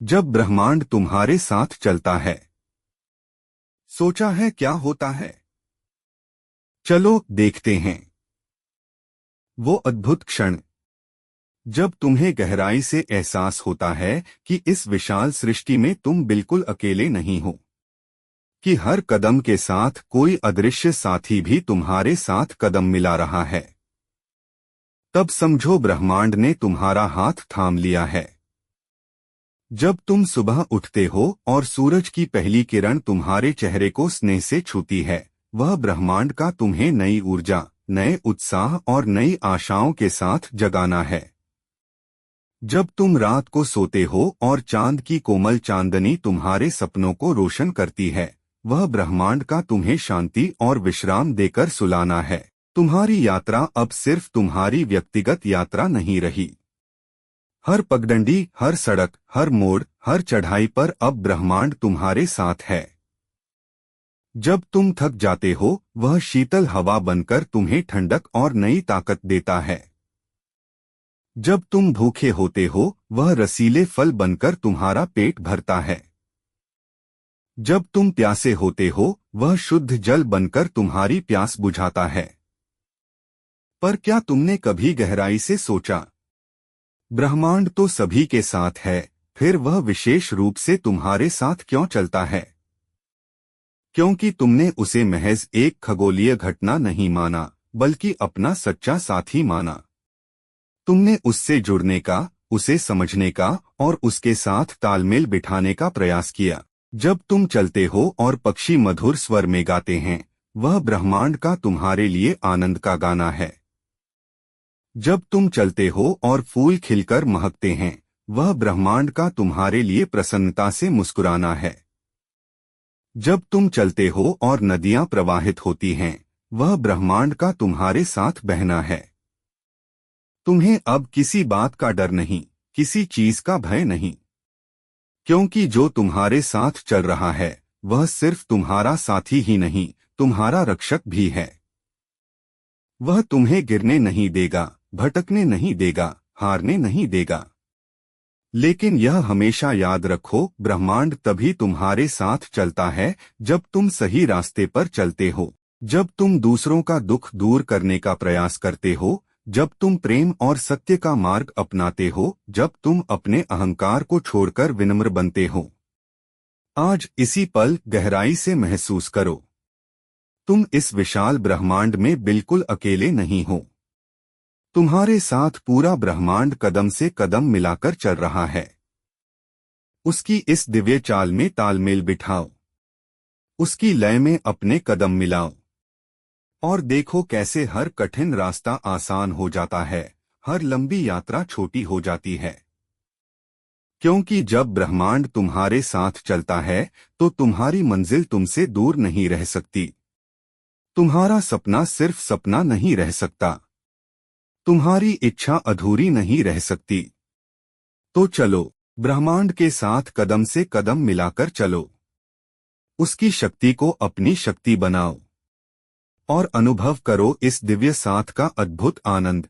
जब ब्रह्मांड तुम्हारे साथ चलता है, सोचा है क्या होता है? चलो देखते हैं वो अद्भुत क्षण जब तुम्हें गहराई से एहसास होता है कि इस विशाल सृष्टि में तुम बिल्कुल अकेले नहीं हो, कि हर कदम के साथ कोई अदृश्य साथी भी तुम्हारे साथ कदम मिला रहा है। तब समझो ब्रह्मांड ने तुम्हारा हाथ थाम लिया है। जब तुम सुबह उठते हो और सूरज की पहली किरण तुम्हारे चेहरे को स्नेह से छूती है, वह ब्रह्मांड का तुम्हें नई ऊर्जा, नए उत्साह और नई आशाओं के साथ जगाना है। जब तुम रात को सोते हो और चांद की कोमल चांदनी तुम्हारे सपनों को रोशन करती है, वह ब्रह्मांड का तुम्हें शांति और विश्राम देकर सुलाना है। तुम्हारी यात्रा अब सिर्फ तुम्हारी व्यक्तिगत यात्रा नहीं रही। हर पगडंडी, हर सड़क, हर मोड़, हर चढ़ाई पर अब ब्रह्मांड तुम्हारे साथ है। जब तुम थक जाते हो, वह शीतल हवा बनकर तुम्हें ठंडक और नई ताकत देता है। जब तुम भूखे होते हो, वह रसीले फल बनकर तुम्हारा पेट भरता है। जब तुम प्यासे होते हो, वह शुद्ध जल बनकर तुम्हारी प्यास बुझाता है। पर क्या तुमने कभी गहराई से सोचा, ब्रह्मांड तो सभी के साथ है, फिर वह विशेष रूप से तुम्हारे साथ क्यों चलता है? क्योंकि तुमने उसे महज एक खगोलीय घटना नहीं माना, बल्कि अपना सच्चा साथी माना। तुमने उससे जुड़ने का, उसे समझने का और उसके साथ तालमेल बिठाने का प्रयास किया। जब तुम चलते हो और पक्षी मधुर स्वर में गाते हैं, वह ब्रह्मांड का तुम्हारे लिए आनंद का गाना है। जब तुम चलते हो और फूल खिलकर महकते हैं, वह ब्रह्मांड का तुम्हारे लिए प्रसन्नता से मुस्कुराना है। जब तुम चलते हो और नदियां प्रवाहित होती हैं, वह ब्रह्मांड का तुम्हारे साथ बहना है। तुम्हें अब किसी बात का डर नहीं, किसी चीज का भय नहीं, क्योंकि जो तुम्हारे साथ चल रहा है, वह सिर्फ तुम्हारा साथी ही नहीं, तुम्हारा रक्षक भी है। वह तुम्हें गिरने नहीं देगा, भटकने नहीं देगा, हारने नहीं देगा। लेकिन यह हमेशा याद रखो, ब्रह्मांड तभी तुम्हारे साथ चलता है जब तुम सही रास्ते पर चलते हो, जब तुम दूसरों का दुख दूर करने का प्रयास करते हो, जब तुम प्रेम और सत्य का मार्ग अपनाते हो, जब तुम अपने अहंकार को छोड़कर विनम्र बनते हो। आज इसी पल गहराई से महसूस करो, तुम इस विशाल ब्रह्मांड में बिल्कुल अकेले नहीं हो। तुम्हारे साथ पूरा ब्रह्मांड कदम से कदम मिलाकर चल रहा है। उसकी इस दिव्य चाल में तालमेल बिठाओ, उसकी लय में अपने कदम मिलाओ, और देखो कैसे हर कठिन रास्ता आसान हो जाता है, हर लंबी यात्रा छोटी हो जाती है। क्योंकि जब ब्रह्मांड तुम्हारे साथ चलता है, तो तुम्हारी मंजिल तुमसे दूर नहीं रह सकती। तुम्हारा सपना सिर्फ सपना नहीं रह सकता, तुम्हारी इच्छा अधूरी नहीं रह सकती। तो चलो, ब्रह्मांड के साथ कदम से कदम मिलाकर चलो। उसकी शक्ति को अपनी शक्ति बनाओ और अनुभव करो इस दिव्य साथ का अद्भुत आनंद।